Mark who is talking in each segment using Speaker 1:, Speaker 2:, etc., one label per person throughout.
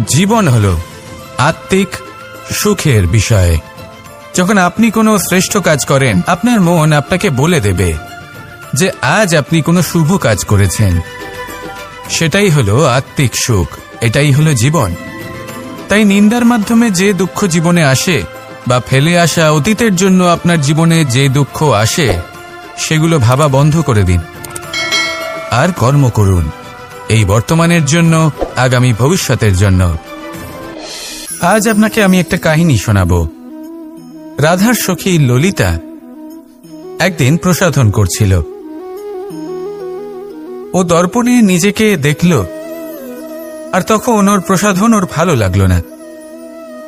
Speaker 1: জীবন হলো আত্মিক সুখের বিষয়। যখন আপনি কোনো শ্রেষ্ঠ কাজ করেন, আপনার মন আপনাকে বলে দেবে যে আজ আপনি কোনো শুভ কাজ করেছেন। সেটাই হলো আত্মিক সুখ, এটাই হলো জীবন। তাই নিন্দার মাধ্যমে যে দুঃখ জীবনে আসে বা ফেলে আসা অতীতের জন্য আপনার জীবনে যে দুঃখ আসে, সেগুলো ভাবা বন্ধ করে দিন আর কর্ম করুন এই বর্তমানের জন্য, আগামী ভবিষ্যতের জন্য। আজ আপনাকে আমি একটা কাহিনী শোনাব। রাধার সখী ললিতা একদিন প্রসাধন করছিল। ও দর্পণে নিজেকে দেখল, আর তখন ওর প্রসাধন ওর ভালো লাগলো না।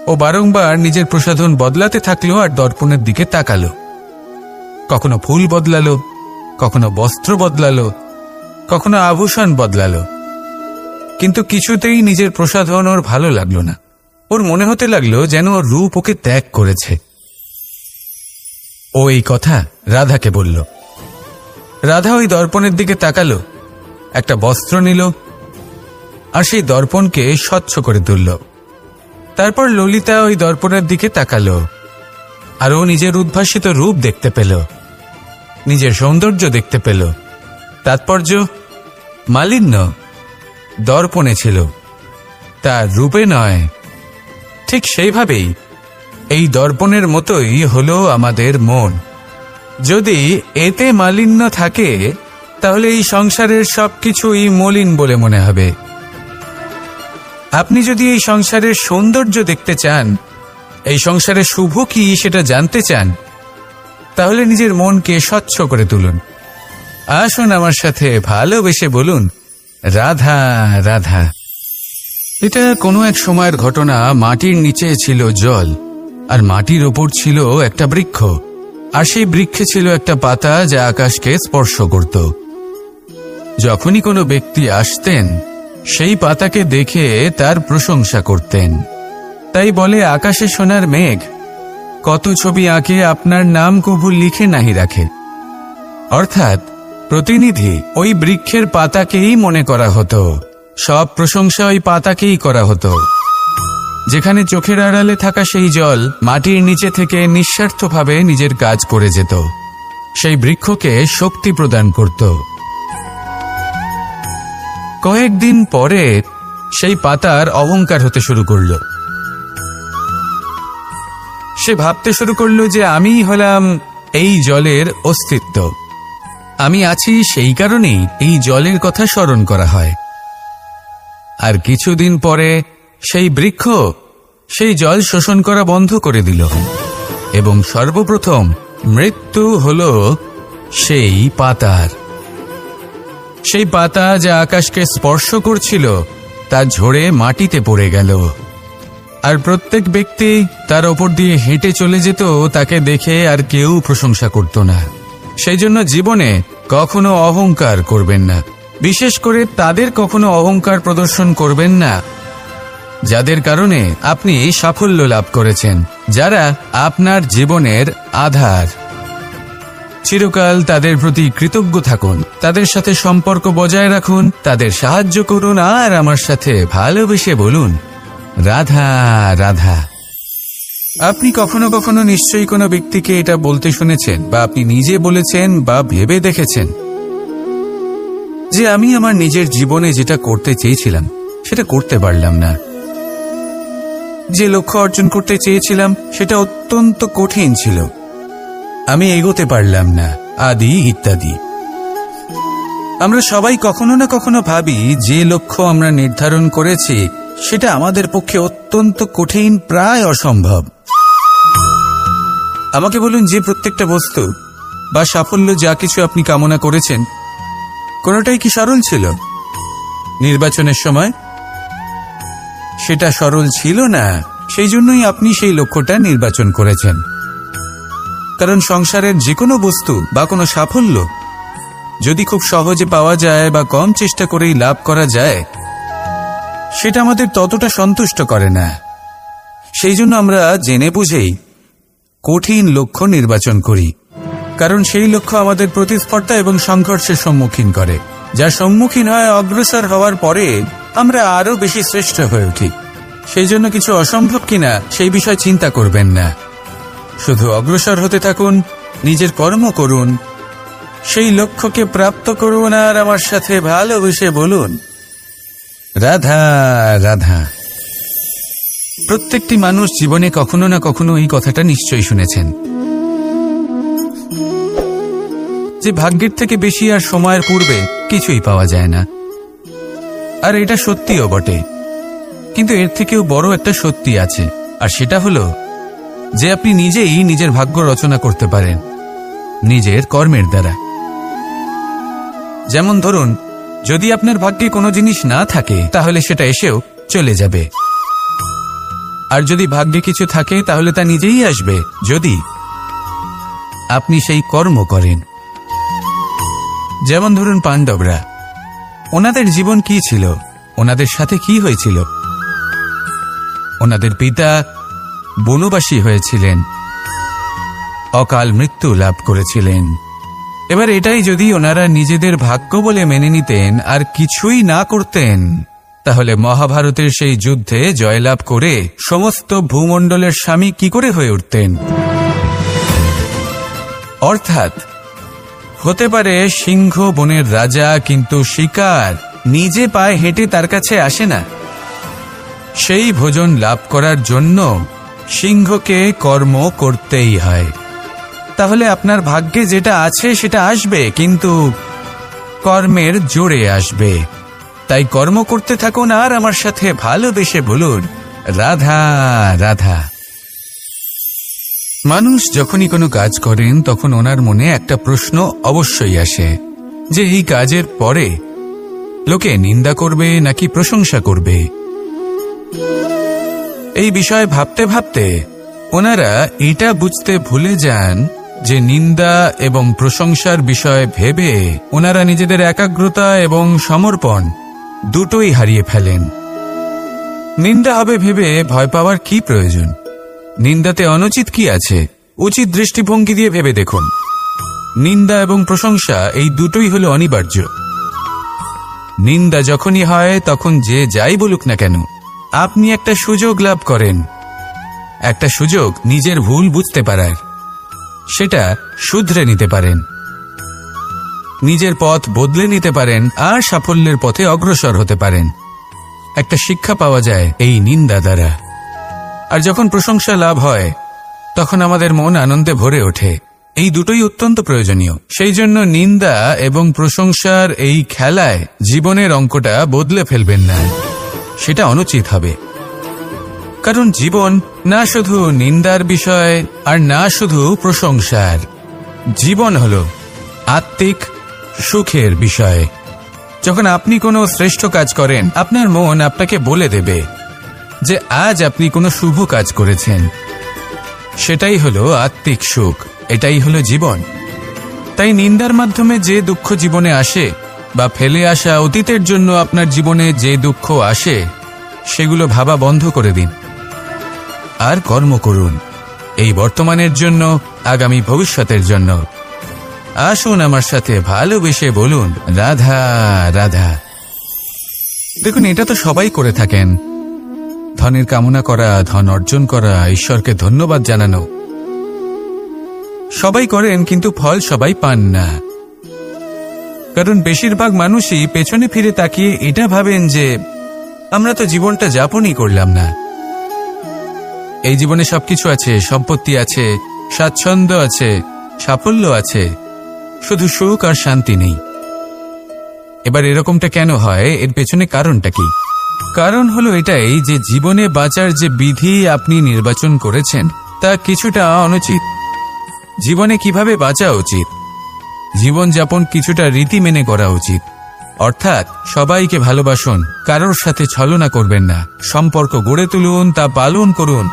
Speaker 1: ও বারংবার নিজের প্রসাধন বদলাতে থাকলো আর দর্পণের দিকে তাকালো। কখনো ফুল বদলালো, কখনো বস্ত্র বদলালো, কখনো আভূষণ বদলালো, কিন্তু কিছুতেই নিজের প্রসাধন ওর ভালো লাগলো না। ওর মনে হতে লাগলো যেন ওর রূপ ওকে ত্যাগ করেছে। ও এই কথা রাধাকে বলল। রাধা ওই দর্পণের দিকে তাকালো, একটা বস্ত্র নিল আর সেই দর্পণকে স্বচ্ছ করে তুলল। তারপর ললিতা ওই দর্পণের দিকে তাকালো আর ও নিজের উদ্ভাসিত রূপ দেখতে পেল, নিজের সৌন্দর্য দেখতে পেল। তাৎপর্য মালিন্য দর্পণে ছিল, তার রূপে নয়। ঠিক সেইভাবেই এই দর্পণের মতোই হলো আমাদের মন। যদি এতে মালিন্য থাকে, তাহলে এই সংসারের সবকিছুই মলিন বলে মনে হবে। আপনি যদি এই সংসারের সৌন্দর্য দেখতে চান, এই সংসারের শুভ কি সেটা জানতে চান, তাহলে নিজের মনকে স্বচ্ছ করে তুলুন। আসুন আমার সাথে ভালোবেসে বলুন, রাধা রাধা। এটা কোনো এক সময়ের ঘটনা। মাটির নিচে ছিল জল, আর মাটির ওপর ছিল একটা বৃক্ষ, আর সেই বৃক্ষে ছিল একটা পাতা যা আকাশকে স্পর্শ করত। যখনই কোনো ব্যক্তি আসতেন, সেই পাতাকে দেখে তার প্রশংসা করতেন। তাই বলে, আকাশে সোনার মেঘ কত ছবি আঁকে, আপনার নাম কবু লিখে নাহি রাখে। অর্থাৎ প্রতিনিধি ওই বৃক্ষের পাতাকেই মনে করা হতো, সব প্রশংসা ওই পাতাকেই করা হতো। যেখানে চোখের আড়ালে থাকা সেই জল মাটির নিচে থেকে নিঃস্বার্থভাবে নিজের কাজ করে যেত, সেই বৃক্ষকে শক্তি প্রদান করত। কয়েকদিন পরে সেই পাতার অহংকার হতে শুরু করল। সে ভাবতে শুরু করলো যে আমিই হলাম এই জলের অস্তিত্ব, আমি আছি, সেই কারণেই এই জলের কথা স্মরণ করা হয়। আর কিছুদিন পরে সেই বৃক্ষ সেই জল শোষণ করা বন্ধ করে দিল, এবং সর্বপ্রথম মৃত্যু হল সেই পাতার। সেই পাতা যা আকাশকে স্পর্শ করছিল, তা ঝরে মাটিতে পড়ে গেল। আর প্রত্যেক ব্যক্তি তার ওপর দিয়ে হেঁটে চলে যেত, তাকে দেখে আর কেউ প্রশংসা করত না। সেই জন্য জীবনে কখনো অহংকার করবেন না। বিশেষ করে তাদের কখনো অহংকার প্রদর্শন করবেন না যাদের কারণে আপনি সাফল্য লাভ করেছেন, যারা আপনার জীবনের আধার। চিরকাল তাদের প্রতি কৃতজ্ঞ থাকুন, তাদের সাথে সম্পর্ক বজায় রাখুন, তাদের সাহায্য করুন, আর আমার সাথে ভালোবেসে বলুন, রাধা রাধা। আপনি কখনো কখনো নিশ্চয়ই কোনো ব্যক্তিকে এটা বলতে শুনেছেন, বা আপনি নিজে বলেছেন বা ভেবে দেখেছেন যে আমি আমার নিজের জীবনে যেটা করতে চেয়েছিলাম সেটা করতে পারলাম না, যে লক্ষ্য অর্জন করতে চেয়েছিলাম সেটা অত্যন্ত কঠিন ছিল, আমি এগোতে পারলাম না, আদি ইত্যাদি। আমরা সবাই কখনো না কখনো ভাবি যে লক্ষ্য আমরা নির্ধারণ করেছি সেটা আমাদের পক্ষে অত্যন্ত কঠিন, প্রায় অসম্ভব। আমাকে বলুন, যে প্রত্যেকটা বস্তু বা সাফল্য যা কিছু আপনি কামনা করেছেন, কোনোটাই কি সরল ছিল? নির্বাচনের সময় সেটা সরল ছিল না, সেই জন্যই আপনি সেই লক্ষ্যটা নির্বাচন করেছেন। কারণ সংসারের যে কোনো বস্তু বা কোনো সাফল্য যদি খুব সহজে পাওয়া যায় বা কম চেষ্টা করেই লাভ করা যায়, সেটা আমাদের ততটা সন্তুষ্ট করে না। সেই জন্য আমরা জেনে বুঝেই কঠিন লক্ষ্য নির্বাচন করি, কারণ সেই লক্ষ্য আমাদের প্রতিস্পর্ধা এবং সংঘর্ষের সম্মুখীন করে, যার সম্মুখীন হয় অগ্রসর হওয়ার পরে আমরা আরো বেশি শ্রেষ্ঠ হয়ে উঠি। সেই জন্য কিছু অসম্ভব কিনা সেই বিষয় চিন্তা করবেন না। শুধু অগ্রসর হতে থাকুন, নিজের কর্ম করুন, সেই লক্ষ্যকে প্রাপ্ত করুন, আর আমার সাথে ভালোবেসে বলুন, রাধা রাধা। প্রত্যেকটি মানুষ জীবনে কখনো না কখনো এই কথাটা নিশ্চয়ই শুনেছেন যে ভাগ্যের থেকে বেশি আর সময়ের পূর্বে কিছুই পাওয়া যায় না। আর এটা সত্যিও বটে, কিন্তু এর থেকেও বড় একটা সত্যি আছে, আর সেটা হলো যে আপনি নিজেই নিজের ভাগ্য রচনা করতে পারেন নিজের কর্মের দ্বারা। যেমন ধরুন, যদি আপনার ভাগ্যে কোনো জিনিস না থাকে তাহলে সেটা এসেও চলে যাবে, আর যদি ভাগ্যে কিছু থাকে তাহলে তা নিজেই আসবে, যদি আপনি সেই কর্ম করেন। যেমন ধরুন পাণ্ডবরা, ওনাদের জীবন কি ছিল, ওনাদের সাথে কি হয়েছিল? ওনাদের পিতা বনবাসী হয়েছিলেন, অকাল মৃত্যু লাভ করেছিলেন। এবার এটাই যদি ওনারা নিজেদের ভাগ্য বলে মেনে নিতেন আর কিছুই না করতেন, তাহলে মহাভারতের সেই যুদ্ধে জয়লাভ করে সমস্ত ভূমণ্ডলের স্বামী কি করে হয়ে উঠতেন? অর্থাৎ হতে পারে সিংহ বনের রাজা, কিন্তু শিকার নিজে পায়ে হেঁটে তার কাছে আসে না। সেই ভোজন লাভ করার জন্য সিংহকে কর্ম করতেই হয়। তাহলে আপনার ভাগ্যে যেটা আছে সেটা আসবে, কিন্তু কর্মের জোরে আসবে। তাই কর্ম করতে থাকুন আর আমার সাথে ভালোবেসে বলুন, রাধা রাধা। মানুষ যখনই কোনো কাজ করেন তখন ওনার মনে একটা প্রশ্ন অবশ্যই আসে যে এই কাজের পরে লোকে নিন্দা করবে নাকি প্রশংসা করবে। এই বিষয়ে ভাবতে ভাবতে ওনারা এটা বুঝতে ভুলে যান যে নিন্দা এবং প্রশংসার বিষয় ভেবে ওনারা নিজেদের একাগ্রতা এবং সমর্পণ দুটোই হারিয়ে ফেলেন। নিন্দা হবে ভেবে ভয় পাওয়ার কি প্রয়োজন? নিন্দাতে অনুচিত কি আছে? উচিত দৃষ্টিভঙ্গি দিয়ে ভেবে দেখুন। নিন্দা এবং প্রশংসা এই দুটোই হলো অনিবার্য। নিন্দা যখনই হয় তখন যে যাই বলুক না কেন, আপনি একটা সুযোগ লাভ করেন, একটা সুযোগ নিজের ভুল বুঝতে পারার, সেটা শুধরে নিতে পারেন, নিজের পথ বদলে নিতে পারেন আর সাফল্যের পথে অগ্রসর হতে পারেন। একটা শিক্ষা পাওয়া যায় এই নিন্দা দ্বারা। আর যখন প্রশংসা লাভ হয় তখন আমাদের মন আনন্দে ভরে ওঠে। এই দুটোই অত্যন্ত প্রয়োজনীয়। সেই জন্য নিন্দা এবং প্রশংসার এই খেলায় জীবনের অঙ্কটা বদলে ফেলবেন না, সেটা অনুচিত হবে। কারণ জীবন না শুধু নিন্দার বিষয় আর না শুধু প্রশংসার, জীবন হলো আত্মিক সুখের বিষয়। যখন আপনি কোনো শ্রেষ্ঠ কাজ করেন, আপনার মন আপনাকে বলে দেবে যে আজ আপনি কোনো শুভ কাজ করেছেন। সেটাই হলো আত্মিক সুখ, এটাই হলো জীবন। তাই নিন্দার মাধ্যমে যে দুঃখ জীবনে আসে বা ফেলে আসা অতীতের জন্য আপনার জীবনে যে দুঃখ আসে, সেগুলো ভাবা বন্ধ করে দিন আর কর্ম করুন এই বর্তমানের জন্য, আগামী ভবিষ্যতের জন্য। আসুন আমার সাথে ভালোবেসে বলুন, রাধা রাধা। দেখুন, এটা তো সবাই করে থাকেন, ধনের কামনা করা, ধন অর্জন করা, ঈশ্বরকে ধন্যবাদ জানানো, সবাই করেন, কিন্তু ফল সবাই পান না। কারণ বেশিরভাগ মানুষই পেছনে ফিরে তাকিয়ে এটা ভাবেন যে আমরা তো জীবনটা যাপনই করলাম না। এই জীবনে সবকিছু আছে, সম্পত্তি আছে, স্বাচ্ছন্দ্য আছে, সাফল্য আছে, শুধু সুখ আর শান্তি নেই। এবার এরকমটা কেন হয়? এর পেছনে কারণটা কি? কারণ হলো এটাই যে জীবনে বাঁচার যে বিধি আপনি নির্বাচন করেছেন তা কিছুটা অনুচিত। জীবনে কিভাবে বাঁচা উচিত, জীবনযাপন কিছুটা রীতি মেনে করা উচিত। অর্থাৎ সবাইকে ভালোবাসুন, কারোর সাথে ছলনা করবেন না, সম্পর্ক গড়ে তুলুন, তা পালন করুন।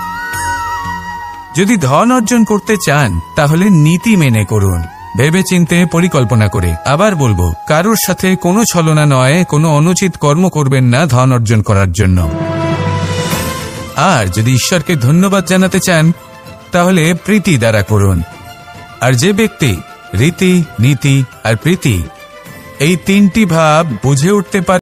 Speaker 1: যদি ধন অর্জন করতে চান তাহলে নীতি মেনে করুন, ভেবেচিন্তে পরিকল্পনা করে। আবার বলবো, কারোর সাথে কোনো ছলনা নয়, কোনো অনুচিত কর্ম করবেন না ধন অর্জন করার জন্য। আর যদি ঈশ্বরকে ধন্যবাদ জানাতে চান তাহলে প্রীতি দ্বারা করুন। আর যে ব্যক্তি রীতি, নীতি আর প্রীতি এই তিনটি ভাব বুঝে উঠতে পারে